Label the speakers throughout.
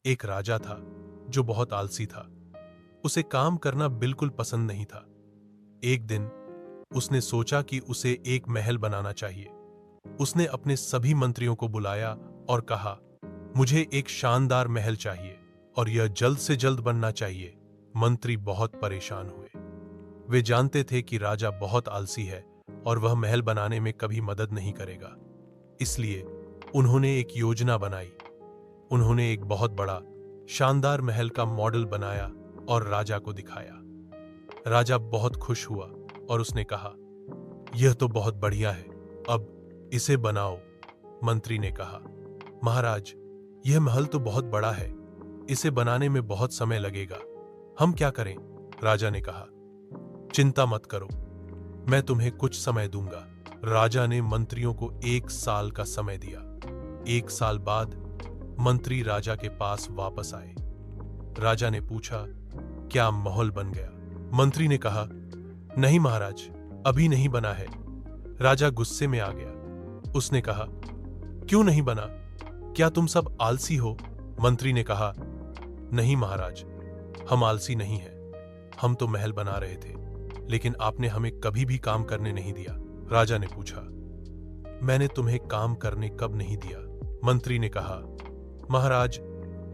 Speaker 1: एक राजा था जो बहुत आलसी था। उसे काम करना बिल्कुल पसंद नहीं था। एक दिन उसने सोचा कि उसे एक महल बनाना चाहिए। उसने अपने सभी मंत्रियों को बुलाया और कहा, मुझे एक शानदार महल चाहिए और यह जल्द से जल्द बनना चाहिए। मंत्री बहुत परेशान हुए। वे जानते थे कि राजा बहुत आलसी है और वह महल बनाने में कभी मदद नहीं करेगा। इसलिए उन्होंने एक योजना बनाई। उन्होंने एक बहुत बड़ा शानदार महल का मॉडल बनाया और राजा को दिखाया। राजा बहुत खुश हुआ और उसने कहा, यह तो बहुत बढ़िया है, अब इसे बनाओ। मंत्री ने कहा, महाराज, यह महल तो बहुत बड़ा है, इसे बनाने में बहुत समय लगेगा, हम क्या करें? राजा ने कहा, चिंता मत करो, मैं तुम्हें कुछ समय दूंगा। राजा ने मंत्रियों को 1 साल का समय दिया। 1 साल बाद मंत्री राजा के पास वापस आए। राजा ने पूछा, क्या महल बन गया? मंत्री ने कहा, नहीं महाराज, अभी नहीं बना है। राजा गुस्से में आ गया। उसने कहा, क्यों नहीं बना? क्या तुम सब आलसी हो? मंत्री ने कहा, नहीं महाराज, हम आलसी नहीं हैं। हम तो महल बना रहे थे, लेकिन आपने हमें कभी भी काम करने नहीं दिया। राजा ने पूछा, मैंने तुम्हें काम करने कब नहीं दिया? मंत्री ने कहा, महाराज,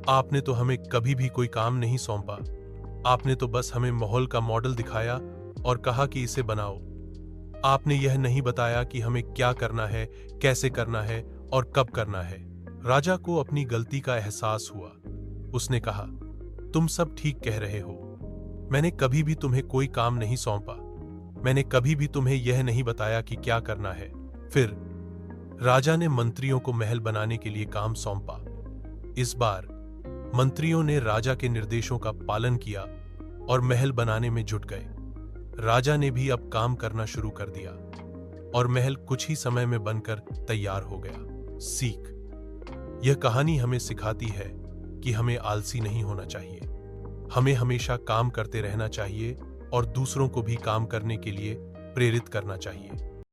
Speaker 1: आपने तो हमें कभी भी कोई काम नहीं सौंपा। आपने तो बस हमें महल का मॉडल दिखाया और कहा कि इसे बनाओ। आपने यह नहीं बताया कि हमें क्या करना है, कैसे करना है और कब करना है। राजा को अपनी गलती का एहसास हुआ। उसने कहा, तुम सब ठीक कह रहे हो। मैंने कभी भी तुम्हें कोई काम नहीं सौंपा। मैंने कभी भी तुम्हें यह नहीं बताया कि क्या करना है। फिर राजा ने मंत्रियों को महल बनाने के लिए काम सौंपा। इस बार मंत्रियों ने राजा के निर्देशों का पालन किया और महल बनाने में जुट गए। राजा ने भी अब काम करना शुरू कर दिया और महल कुछ ही समय में बनकर तैयार हो गया। सीख, यह कहानी हमें सिखाती है कि हमें आलसी नहीं होना चाहिए। हमें हमेशा काम करते रहना चाहिए और दूसरों को भी काम करने के लिए प्रेरित करना चाहिए।